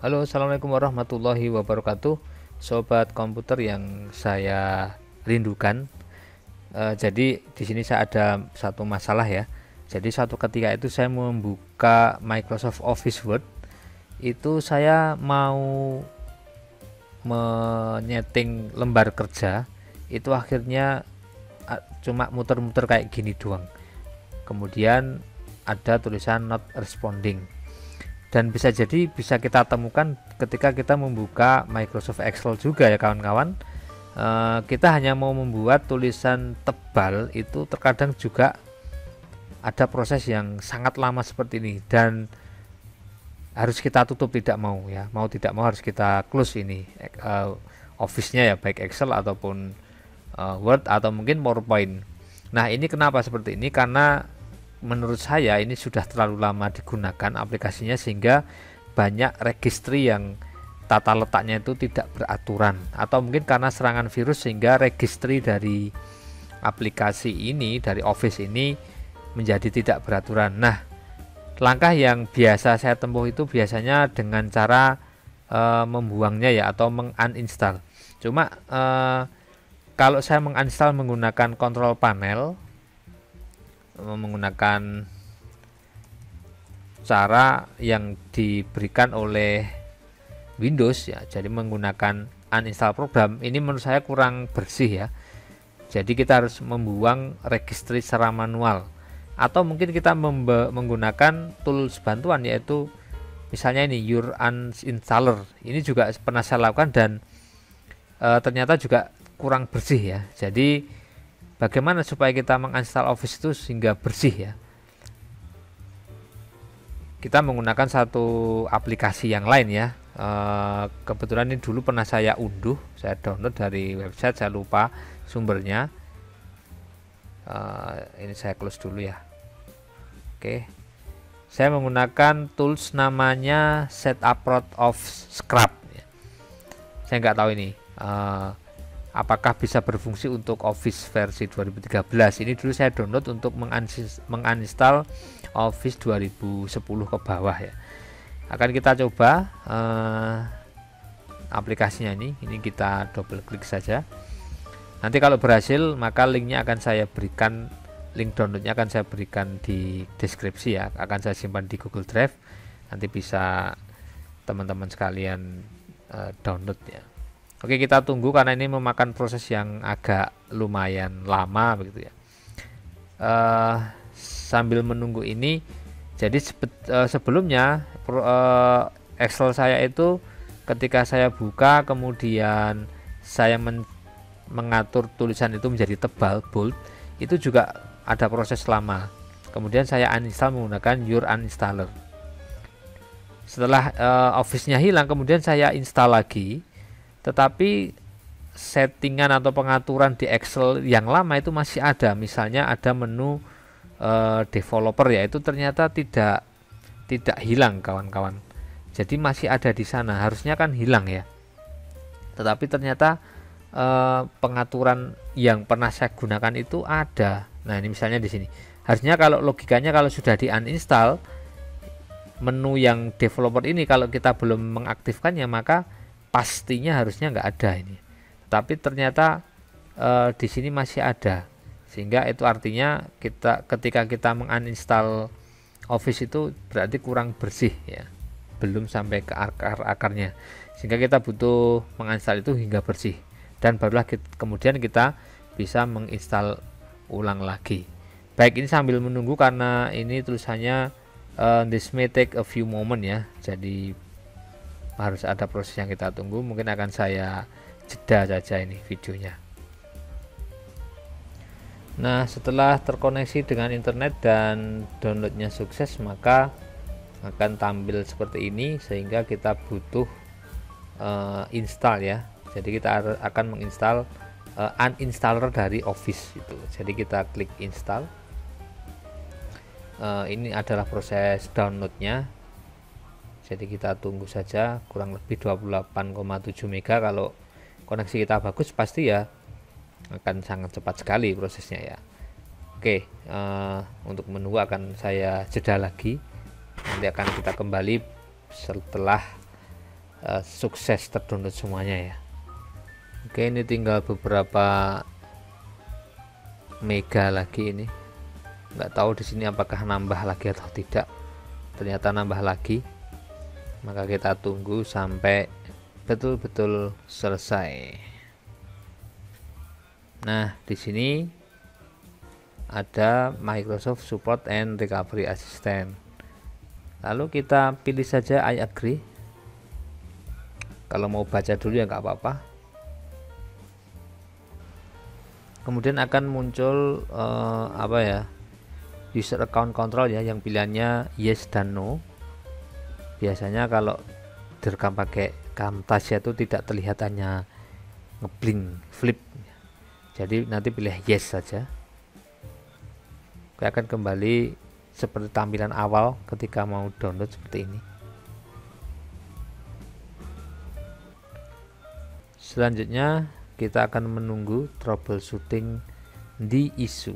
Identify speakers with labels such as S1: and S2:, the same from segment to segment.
S1: Halo, assalamualaikum warahmatullahi wabarakatuh, sobat komputer yang saya rindukan. Jadi di sini saya ada satu masalah ya. Jadi suatu ketika itu saya membuka Microsoft Office Word, itu saya mau menyeting lembar kerja, itu akhirnya cuma muter-muter kayak gini doang. Kemudian ada tulisan not responding. Dan bisa jadi bisa kita temukan ketika kita membuka Microsoft Excel juga ya kawan-kawan. Kita hanya mau membuat tulisan tebal itu terkadang juga ada proses yang sangat lama seperti ini, dan harus kita tutup tidak mau ya, mau tidak mau harus kita close ini Office-nya ya, baik Excel ataupun Word atau mungkin PowerPoint. Nah, ini kenapa seperti ini? Karena menurut saya ini sudah terlalu lama digunakan aplikasinya, sehingga banyak registry yang tata letaknya itu tidak beraturan, atau mungkin karena serangan virus sehingga registry dari aplikasi ini, dari Office ini menjadi tidak beraturan. Nah, langkah yang biasa saya tempuh itu biasanya dengan cara membuangnya ya, atau menguninstall. Cuma kalau saya menguninstall menggunakan kontrol panel, menggunakan cara yang diberikan oleh Windows ya, jadi menggunakan uninstall program, ini menurut saya kurang bersih ya. Jadi kita harus membuang registry secara manual, atau mungkin kita menggunakan tools bantuan, yaitu misalnya ini Your Uninstaller. Ini juga pernah saya lakukan dan ternyata juga kurang bersih ya. Jadi bagaimana supaya kita menginstal Office itu sehingga bersih ya? Kita menggunakan satu aplikasi yang lain ya. Kebetulan ini dulu pernah saya unduh, saya download dari website, saya lupa sumbernya. Ini saya close dulu ya. Oke, saya menggunakan tools namanya Setup of Scrub ya. Saya nggak tahu ini apakah bisa berfungsi untuk Office versi 2013. Ini dulu saya download untuk menginstal Office 2010 ke bawah ya. Akan kita coba aplikasinya ini kita double klik saja. Nanti kalau berhasil maka linknya akan saya berikan, link downloadnya akan saya berikan di deskripsi ya, akan saya simpan di Google Drive, nanti bisa teman-teman sekalian download ya. Oke, kita tunggu karena ini memakan proses yang agak lumayan lama begitu ya. Sambil menunggu ini, jadi sebelumnya Excel saya itu ketika saya buka kemudian saya mengatur tulisan itu menjadi tebal, bold, itu juga ada proses lama. Kemudian saya uninstall menggunakan Your Uninstaller. Setelah Office-nya hilang, kemudian saya install lagi, tetapi settingan atau pengaturan di Excel yang lama itu masih ada. Misalnya ada menu developer ya, itu ternyata tidak hilang kawan-kawan. Jadi masih ada di sana, harusnya kan hilang ya. Tetapi ternyata pengaturan yang pernah saya gunakan itu ada. Nah, ini misalnya di sini. Harusnya kalau logikanya kalau sudah di uninstall, menu yang developer ini kalau kita belum mengaktifkannya maka pastinya harusnya nggak ada ini. Tapi ternyata di sini masih ada, sehingga itu artinya ketika kita menguninstall Office itu berarti kurang bersih ya, belum sampai ke akar-akarnya, sehingga kita butuh menginstal itu hingga bersih, dan barulah kemudian kita bisa menginstal ulang lagi. Baik, ini sambil menunggu karena ini tulisannya this may take a few moment ya, jadi harus ada proses yang kita tunggu. Mungkin akan saya jeda saja ini videonya. Nah, setelah terkoneksi dengan internet dan downloadnya sukses, maka akan tampil seperti ini, sehingga kita butuh install ya. Jadi kita akan menginstal uninstaller dari Office itu. Jadi kita klik install. Ini adalah proses downloadnya. Jadi kita tunggu saja, kurang lebih 28,7 mega. Kalau koneksi kita bagus pasti ya akan sangat cepat sekali prosesnya ya. Oke, untuk menunggu akan saya jeda lagi. Nanti akan kita kembali setelah sukses terdownload semuanya ya. Oke, ini tinggal beberapa mega lagi ini. Nggak tahu di sini apakah nambah lagi atau tidak. Ternyata nambah lagi. Maka kita tunggu sampai betul-betul selesai. Nah, di sini ada Microsoft Support and Recovery Assistant. Lalu kita pilih saja I agree. Kalau mau baca dulu ya nggak apa-apa. Kemudian akan muncul apa ya, user account control ya, yang pilihannya yes dan no. Biasanya kalau direkam pakai Camtasia itu tidak terlihat, hanya ngeblink flip. Jadi nanti pilih yes saja. Oke, akan kembali seperti tampilan awal ketika mau download seperti ini. Selanjutnya kita akan menunggu troubleshooting di isu.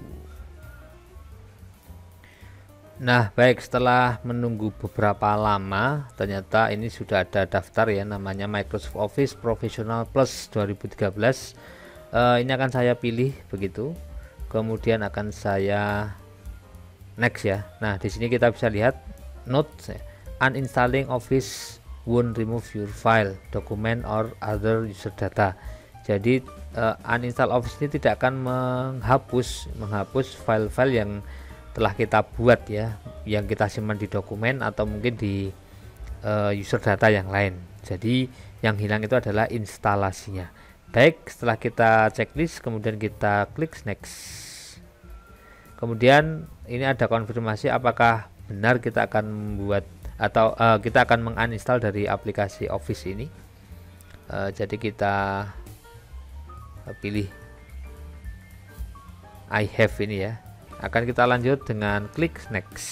S1: Nah, baik, setelah menunggu beberapa lama, ternyata ini sudah ada daftar ya, namanya Microsoft Office Professional Plus 2013. Ini akan saya pilih begitu. Kemudian akan saya next ya. Nah, di sini kita bisa lihat notes, uninstalling Office won't remove your file, document or other user data. Jadi uninstall Office ini tidak akan menghapus file-file yang telah kita buat ya, yang kita simpan di dokumen atau mungkin di user data yang lain. Jadi yang hilang itu adalah instalasinya. Baik, setelah kita checklist kemudian kita klik next. Kemudian ini ada konfirmasi apakah benar kita akan membuat atau kita akan menguninstall dari aplikasi Office ini. Jadi kita pilih I have ini ya. Akan kita lanjut dengan klik next.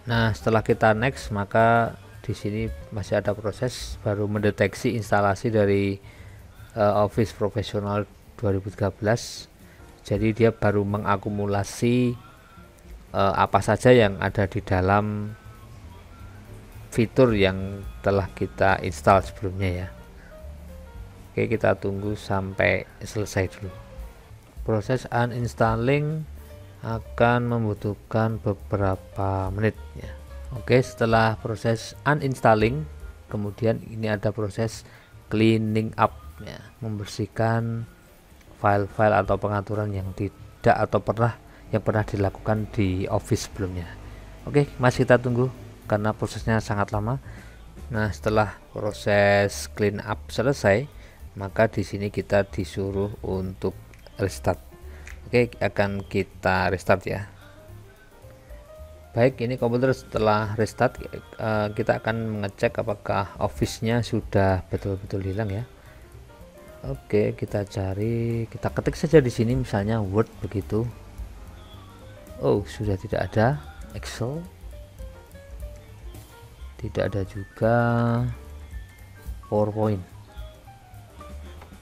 S1: Nah, setelah kita next, maka di sini masih ada proses baru mendeteksi instalasi dari Office Professional 2013. Jadi dia baru mengakumulasi apa saja yang ada di dalam fitur yang telah kita install sebelumnya ya. Oke, kita tunggu sampai selesai dulu. Proses uninstalling akan membutuhkan beberapa menit ya. Oke, setelah proses uninstalling, kemudian ini ada proses cleaning up ya, membersihkan file-file atau pengaturan yang tidak atau pernah dilakukan di Office sebelumnya. Oke, masih kita tunggu karena prosesnya sangat lama. Nah, setelah proses clean up selesai, maka di sini kita disuruh untuk restart. Oke, akan kita restart ya. Baik, ini komputer setelah restart kita akan mengecek apakah Office-nya sudah betul-betul hilang ya. Oke, kita cari, kita ketik saja di sini misalnya Word begitu. Oh, sudah tidak ada. Excel tidak ada juga. PowerPoint.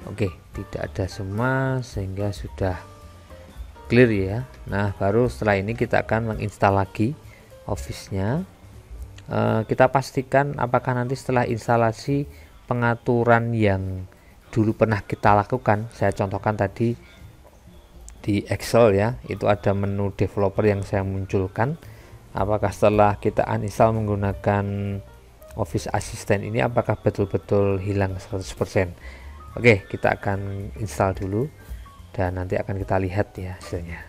S1: Oke, tidak ada semua sehingga sudah clear ya. Nah, baru setelah ini kita akan menginstal lagi Office-nya. Kita pastikan apakah nanti setelah instalasi pengaturan yang dulu pernah kita lakukan, saya contohkan tadi di Excel ya, itu ada menu developer yang saya munculkan. Apakah setelah kita uninstall menggunakan Office Assistant ini apakah betul-betul hilang 100%? Oke, kita akan install dulu dan nanti akan kita lihat ya hasilnya.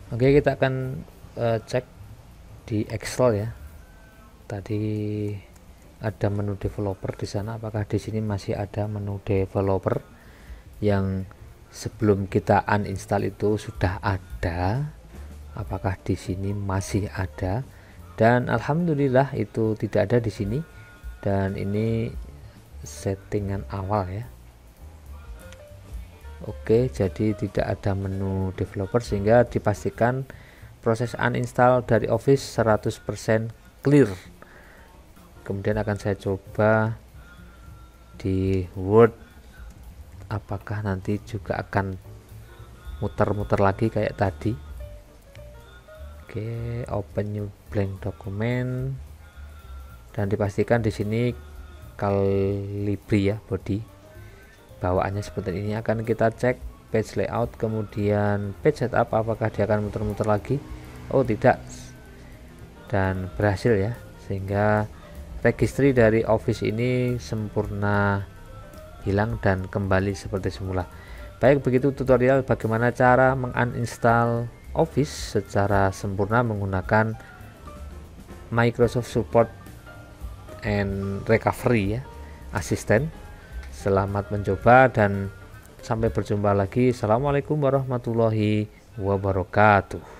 S1: Oke, kita akan cek di Excel ya. Tadi ada menu developer di sana, apakah di sini masih ada menu developer yang sebelum kita uninstall itu sudah ada? Apakah di sini masih ada? Dan alhamdulillah itu tidak ada di sini, dan ini settingan awal ya. Oke, jadi tidak ada menu developer sehingga dipastikan proses uninstall dari Office 100% clear. Kemudian akan saya coba di Word apakah nanti juga akan muter-muter lagi kayak tadi. Oke, open new blank document, dan dipastikan di sini Calibri ya, body bawaannya seperti ini. Akan kita cek page layout, kemudian page setup, apakah dia akan muter-muter lagi. Oh tidak, dan berhasil ya, sehingga registry dari Office ini sempurna hilang dan kembali seperti semula. Baik, begitu tutorial bagaimana cara menguninstall Office secara sempurna menggunakan Microsoft Support and Recovery ya, asisten. Selamat mencoba dan sampai berjumpa lagi. Assalamualaikum warahmatullahi wabarakatuh.